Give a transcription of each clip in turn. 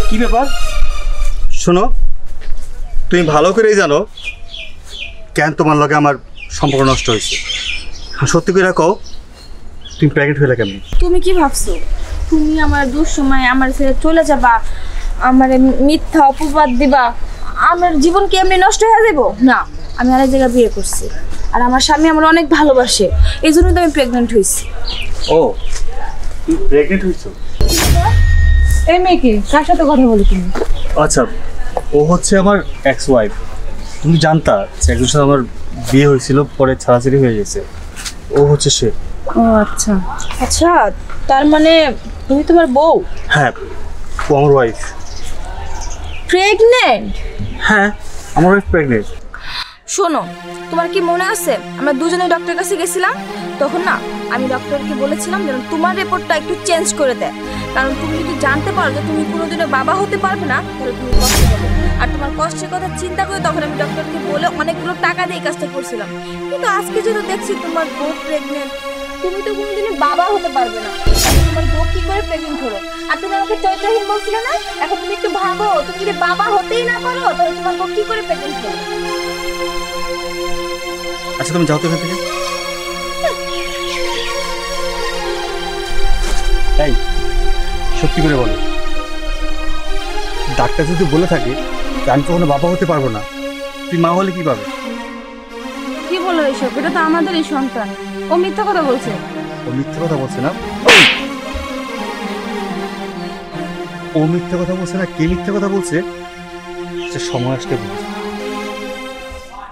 কি ব্যাপার? শোনো, তুমি ভালো করেই জানো কেন তোমার লগে আমার সম্পর্ক নষ্ট হয়েছে। সত্যি করে কও, তুমি প্রেগনেন্ট হইলে কেমন? তুমি কি ভাবছো তুমি আমার দুঃসময় আমার ছেড়ে চলে যাবা, আমার মিথ্যা অপবাদ দিবা, আমার জীবন কি এমনি নষ্ট হয়ে যাবো? না, আমি আরেক জায়গায় বিয়ে করছি, আর আমার স্বামী আমার অনেক ভালোবাসে, এই জন্য তো আমি প্রেগনেন্ট হয়েছি। ও, তুমি প্রেগনেন্ট হয়েছো? এই মেয়েকে কার সাথে কথা বলি তুমি? আচ্ছা, ও হচ্ছে আমার এক্স ওয়াইফ। তুমি জানতা যে একজনের সাথে আমার বিয়ে হয়েছিল, পরে ছাড়াছাড়ি হয়ে গেছে। ও হচ্ছে সে। ও আচ্ছা আচ্ছা, তার মানে তুমি তোমার বউ? হ্যাঁ, ও আমার ওয়াইফ। প্রেগনেন্ট? হ্যাঁ, আমার ওয়াইফ প্রেগনেন্ট। শোনো, তোমার কি মনে আছে আমরা দুজনে ডক্টরের কাছে গেছিলাম? তখন না আমি ডক্টরকে বলেছিলাম যেন তোমার রিপোর্টটা একটু চেঞ্জ করে দেয়, কারণ তুমি যদি জানতে পারো যে তুমি কোনোদিনও বাবা হতে পারবে না, তাহলে তুমি কষ্ট পাবে। আর তোমার কষ্টের কথা চিন্তা করে তখন আমি ডক্টরকে বলে অনেকগুলো টাকা দিয়ে কাজটা করছিলাম। কিন্তু আজকে যেটা দেখছি তোমার বউ প্রেগনেন্ট, তুমি তো কোনোদিনও বাবা হতে পারবে না, তোমার বউ কি করে প্রেগনেন্ট হলো? আর তুমি আমাকে চরিত্রহীন বলছিলে না? এখন তুমি একটু ভাবো, তুমি যদি বাবা হতেই না পারো তাহলে তোমার বউ কি করে প্রেগনেন্ট হলো? আচ্ছা, তুমি যাও তো এখান থেকে। তাই সত্যি করে বলো, ডাক্তার যদি বলে থাকে যে আমি কখনো বাবা হতে পারবো না, তুই মা হলে কি পাবে? কি বলো এসব? এটা তো আমাদেরই সন্তান। ও মিথ্যা কথা বলছে। ও মিথ্যে কথা বলছে না। ও মিথ্যে কথা বলছে না, কে মিথ্যে কথা বলছে সে সময় আসতে বলছে।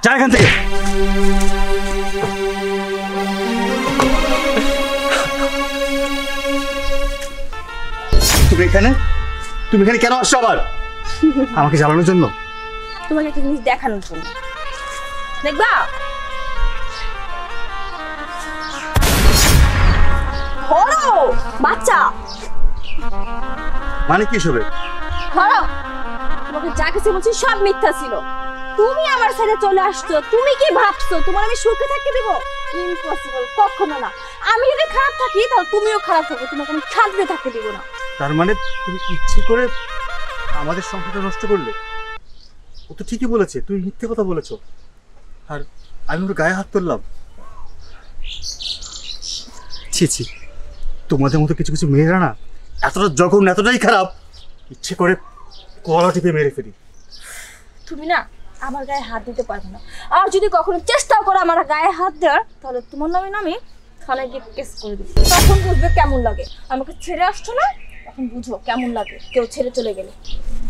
যা এখান থেকে। তুমি এখানে কেন আসছো আবার? আমাকে জ্বালানোর জন্য? তোমাকে একটা জিনিস দেখানোর জন্য। দেখবা? ধরো বাচ্চা। মানে কি সবে? ধরো, তোমাকে যা কিছু বলছি সব মিথ্যা ছিল। তুমি আমার সাথে চলে আসছো, তুমি কি ভাবছো তোমার আমি সুখে থাকতে দেবো? ইম্পসিবল, কখনো না। আমি যদি খারাপ থাকি তাহলে তুমিও খারাপ থাকবে, তোমাকে আমি শান্তিতে থাকতে দেবো না। তার মানে তুমি ইচ্ছে করে আমাদের সম্পর্কটা নষ্ট করলে? ও তো ঠিকই বলেছে, তুই মিথ্যে কথা বলেছো, আর আমি ওর গায়ে হাত তুললাম। ছি ছি, তোমাদের মতো কিছু কিছু মেয়েরা না এতটা জঘন্য, এতটাই খারাপ, ইচ্ছে করে কলা টিপে মেরে ফেলি। তুমি না আমার গায়ে হাত দিতে পারবে না, আর যদি কখনো চেষ্টা করো আমার গায়ে হাত দেওয়ার, তাহলে তোমার নামে আমি থানায় গিয়ে কেস করে দিই। তখন বুঝবে কেমন লাগে। আমাকে ছেড়ে আসছো না, তখন বুঝো কেমন লাগে কেউ ছেড়ে চলে গেলে।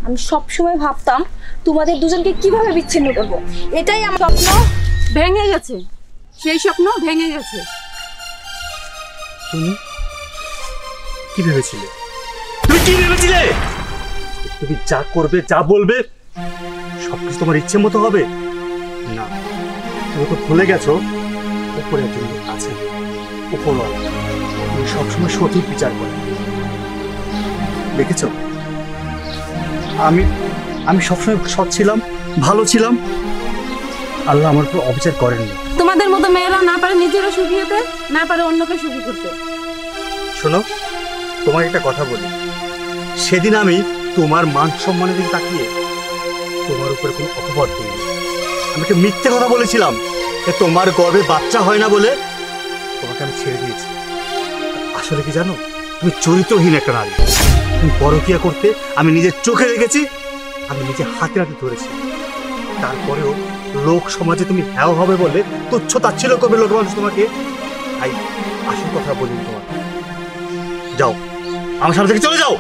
আমি সবসময় ভাবতাম তোমাদের দুজনকে কিভাবে বিচ্ছিন্ন করব, এটাই আমার স্বপ্ন ভেঙে গেছে। সেই স্বপ্ন ভেঙে গেছে। তুমি কি ভেবেছিলে? তুমি কি ভেবেছিলে তুমি যা করবে, যা বলবে সবকিছু তোমার ইচ্ছে মতো হবে? না, তুমি তো ভুলে গেছো উপরে একজন আছে, উপরওয়ালা। তুমি সবসময় সঠিক বিচার করে দেখেছো। আমি সবসময় সৎ ছিলাম, ভালো ছিলাম, আল্লাহ আমার উপর অবিচার করেননি। তোমাদের মতো মেয়েরা না পারে নিজেরা সুখী হতে, না পারে অন্যকে সুখী করতে। শোনো, তোমার একটা কথা বলি, সেদিন আমি তোমার মান সম্মানের দিকে তাকিয়ে তোমার উপরে কোনো অপবাদ দিইনি। আমি একটা মিথ্যে কথা বলেছিলাম যে তোমার গর্ভে বাচ্চা হয় না বলে তোমাকে আমি ছেড়ে দিয়েছি। আসলে কি জানো, তুমি চরিত্রহীন একটা নারী। তুমি পরকীয়া করতে আমি নিজের চোখে দেখেছি, আমি নিজে হাতে হাতে ধরেছি। তারপরেও লোক সমাজে তুমি হ্যাও হবে বলে তুচ্ছ তাচ্ছিল্য করবে লোক মানুষ তোমাকে। তাই আসল কথা বলি, তোমার যাও, আমার সামনে থেকে চলে যাও।